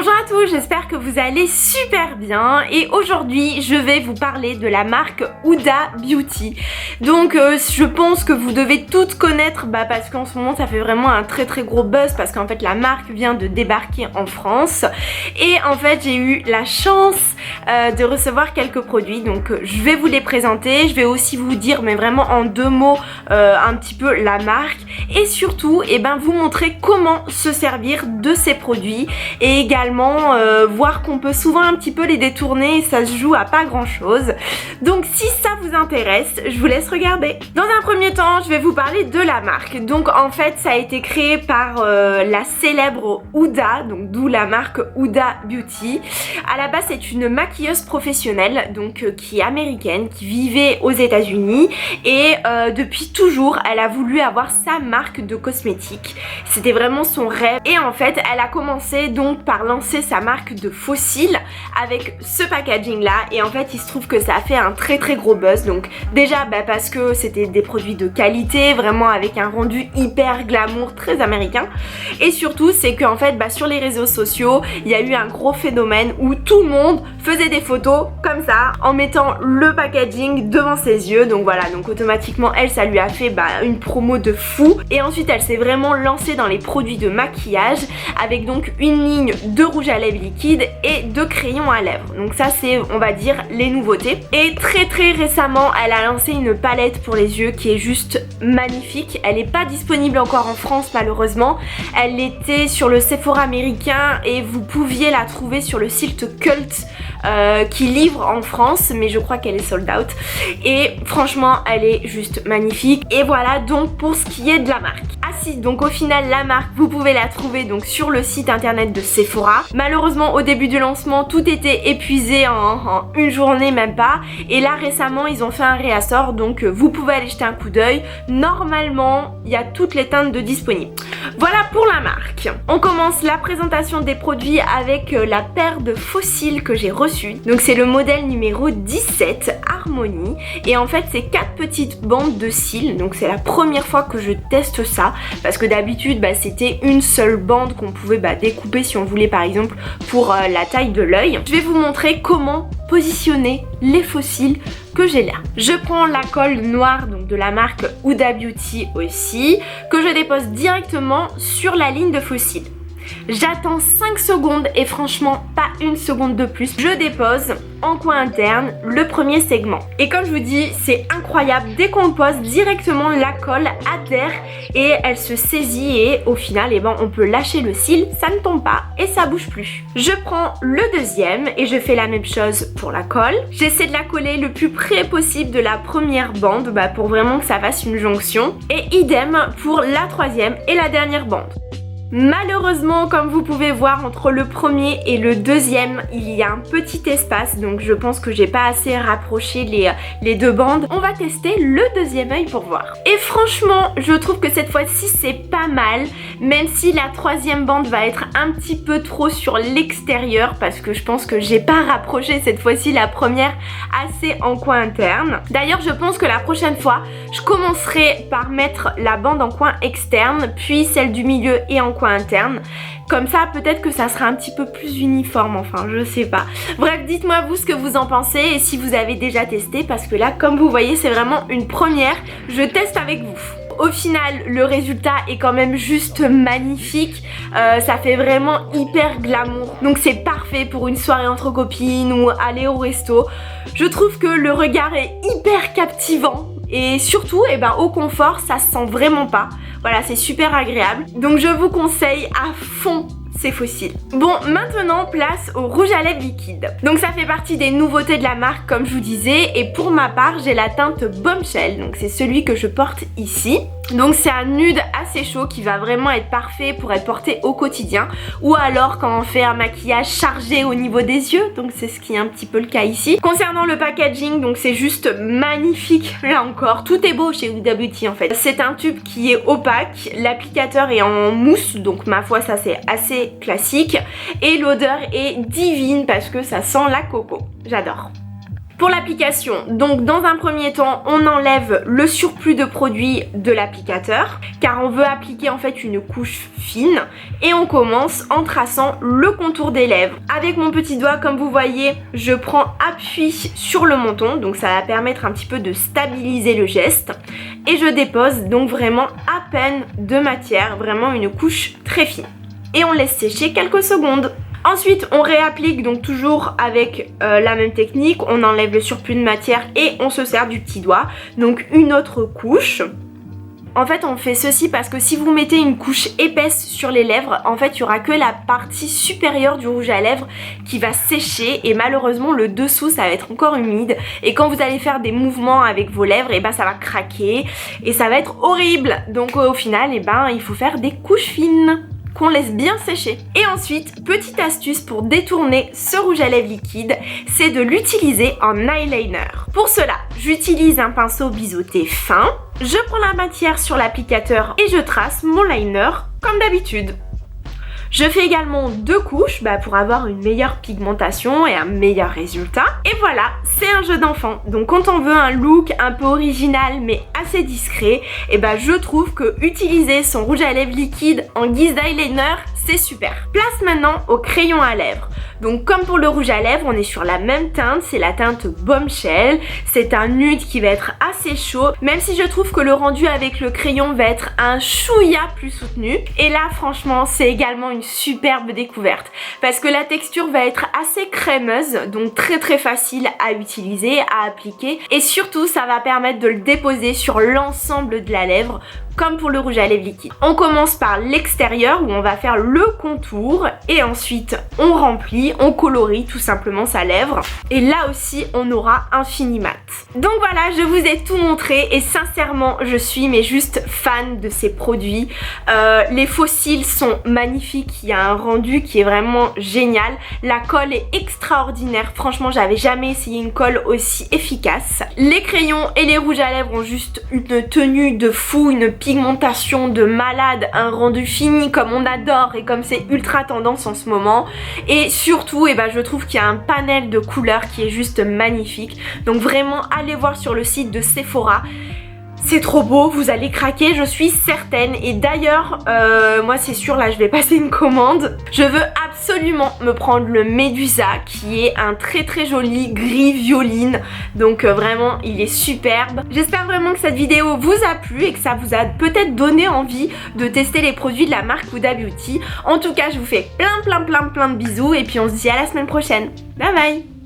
Bonjour à tous, j'espère que vous allez super bien et aujourd'hui je vais vous parler de la marque Huda Beauty. Donc je pense que vous devez toutes connaître parce qu'en ce moment ça fait vraiment un très gros buzz parce qu'en fait la marque vient de débarquer en France et en fait j'ai eu la chance de recevoir quelques produits, donc je vais vous les présenter, je vais aussi vous dire mais vraiment en deux mots un petit peu la marque et surtout vous montrer comment se servir de ces produits et également voir qu'on peut souvent un petit peu les détourner et ça se joue à pas grand chose. Donc si ça vous intéresse, je vous laisse regarder. Dans un premier temps, je vais vous parler de la marque. Donc en fait, ça a été créé par la célèbre Huda, donc d'où la marque Huda Beauty. À la base, c'est une maquilleuse professionnelle, donc qui est américaine, qui vivait aux États-Unis et depuis toujours, elle a voulu avoir sa marque de cosmétiques. C'était vraiment son rêve et en fait, elle a commencé donc par lancer sa marque de faux cils avec ce packaging là et en fait il se trouve que ça a fait un très gros buzz. Donc déjà parce que c'était des produits de qualité, vraiment avec un rendu hyper glamour, très américain, et surtout c'est qu'en fait sur les réseaux sociaux il y a eu un gros phénomène où tout le monde faisait des photos comme ça en mettant le packaging devant ses yeux. Donc voilà, donc automatiquement elle, ça lui a fait une promo de fou et ensuite elle s'est vraiment lancée dans les produits de maquillage avec donc une ligne de rouge à lèvres liquide et de crayon à lèvres. Donc ça c'est, on va dire, les nouveautés. Et très récemment elle a lancé une palette pour les yeux qui est juste magnifique. Elle n'est pas disponible encore en France malheureusement. Elle était sur le Sephora américain et vous pouviez la trouver sur le site Cult qui livre en France, mais je crois qu'elle est sold out et franchement elle est juste magnifique. Et voilà donc pour ce qui est de la marque. Ah si, donc au final la marque vous pouvez la trouver donc sur le site internet de Sephora. Malheureusement au début du lancement tout était épuisé en une journée même pas, et là récemment ils ont fait un réassort, donc vous pouvez aller jeter un coup d'œil. Normalement il y a toutes les teintes de disponibles. Voilà pour la marque. On commence la présentation des produits avec la paire de faux cils que j'ai reçue. Donc c'est le modèle numéro 17 Harmony et en fait c'est 4 petites bandes de cils. Donc c'est la première fois que je teste ça parce que d'habitude c'était une seule bande qu'on pouvait découper si on voulait par exemple pour la taille de l'œil. Je vais vous montrer comment positionner les faux cils que j'ai là. Je prends la colle noire donc de la marque Huda Beauty aussi, que je dépose directement sur la ligne de faux cils. J'attends 5 secondes et franchement pas une seconde de plus. Je dépose en coin interne le premier segment. Et comme je vous dis, c'est incroyable. Dès qu'on pose directement, la colle adhère et elle se saisit et au final on peut lâcher le cil, ça ne tombe pas et ça bouge plus. Je prends le deuxième et je fais la même chose pour la colle. J'essaie de la coller le plus près possible de la première bande pour vraiment que ça fasse une jonction. Et idem pour la troisième et la dernière bande. Malheureusement, comme vous pouvez voir, entre le premier et le deuxième il y a un petit espace, donc je pense que j'ai pas assez rapproché les deux bandes. On va tester le deuxième œil pour voir. Et franchement je trouve que cette fois-ci c'est pas mal, même si la troisième bande va être un petit peu trop sur l'extérieur parce que je pense que j'ai pas rapproché cette fois-ci la première assez en coin interne. D'ailleurs je pense que la prochaine fois je commencerai par mettre la bande en coin externe puis celle du milieu et en coin interne, comme ça peut-être que ça sera un petit peu plus uniforme, enfin je sais pas. Bref, dites-moi vous ce que vous en pensez et si vous avez déjà testé parce que là comme vous voyez c'est vraiment une première, je teste avec vous. Au final le résultat est quand même juste magnifique, ça fait vraiment hyper glamour, donc c'est parfait pour une soirée entre copines ou aller au resto. Je trouve que le regard est hyper captivant et surtout au confort ça se sent vraiment pas. Voilà, c'est super agréable. Donc je vous conseille à fond ces faux cils. Bon, maintenant place au rouge à lèvres liquide. Donc ça fait partie des nouveautés de la marque comme je vous disais et pour ma part j'ai la teinte Bombshell, donc c'est celui que je porte ici. Donc c'est un nude assez chaud qui va vraiment être parfait pour être porté au quotidien ou alors quand on fait un maquillage chargé au niveau des yeux, donc c'est ce qui est un petit peu le cas ici. Concernant le packaging, donc c'est juste magnifique, là encore, tout est beau chez Huda Beauty en fait. C'est un tube qui est opaque, l'applicateur est en mousse, donc ma foi ça c'est assez classique et l'odeur est divine parce que ça sent la coco, j'adore. Pour l'application, donc dans un premier temps, on enlève le surplus de produit de l'applicateur car on veut appliquer en fait une couche fine et on commence en traçant le contour des lèvres. Avec mon petit doigt, comme vous voyez, je prends appui sur le menton, donc ça va permettre un petit peu de stabiliser le geste et je dépose donc vraiment à peine de matière, vraiment une couche très fine. Et on laisse sécher quelques secondes. Ensuite, on réapplique donc toujours avec la même technique, on enlève le surplus de matière et on se sert du petit doigt, donc une autre couche. En fait, on fait ceci parce que si vous mettez une couche épaisse sur les lèvres, en fait, il n'y aura que la partie supérieure du rouge à lèvres qui va sécher et malheureusement, le dessous, ça va être encore humide. Et quand vous allez faire des mouvements avec vos lèvres, et ben, ça va craquer et ça va être horrible. Donc, au final, et ben, il faut faire des couches fines qu'on laisse bien sécher. Et ensuite, petite astuce pour détourner ce rouge à lèvres liquide, c'est de l'utiliser en eyeliner. Pour cela, j'utilise un pinceau biseauté fin, je prends la matière sur l'applicateur et je trace mon liner comme d'habitude. Je fais également 2 couches pour avoir une meilleure pigmentation et un meilleur résultat. Et voilà, c'est un jeu d'enfant. Donc quand on veut un look un peu original mais assez discret, et je trouve que utiliser son rouge à lèvres liquide en guise d'eyeliner, c'est super. Place maintenant au crayon à lèvres. Donc comme pour le rouge à lèvres, on est sur la même teinte, c'est la teinte Bombshell. C'est un nude qui va être assez chaud, même si je trouve que le rendu avec le crayon va être un chouïa plus soutenu. Et là franchement, c'est également une superbe découverte parce que la texture va être assez crémeuse, donc très facile à utiliser, à appliquer. Et surtout, ça va permettre de le déposer sur l'ensemble de la lèvre, comme pour le rouge à lèvres liquide. On commence par l'extérieur où on va faire le contour et ensuite on remplit, on colorie tout simplement sa lèvre. Et là aussi on aura un fini mat. Donc voilà, je vous ai tout montré et sincèrement je suis mais juste fan de ces produits. Les fossiles sont magnifiques, il y a un rendu qui est vraiment génial. La colle est extraordinaire, franchement j'avais jamais essayé une colle aussi efficace. Les crayons et les rouges à lèvres ont juste une tenue de fou, une pigmentation de malade, un rendu fini comme on adore et comme c'est ultra tendance en ce moment. Et surtout, je trouve qu'il y a un panel de couleurs qui est juste magnifique. Donc vraiment, allez voir sur le site de Sephora. C'est trop beau, vous allez craquer, je suis certaine. Et d'ailleurs, moi c'est sûr, là je vais passer une commande. Je veux absolument me prendre le Medusa qui est un très joli gris violine. Donc vraiment, il est superbe. J'espère vraiment que cette vidéo vous a plu et que ça vous a peut-être donné envie de tester les produits de la marque Huda Beauty. En tout cas, je vous fais plein de bisous et puis on se dit à la semaine prochaine. Bye bye.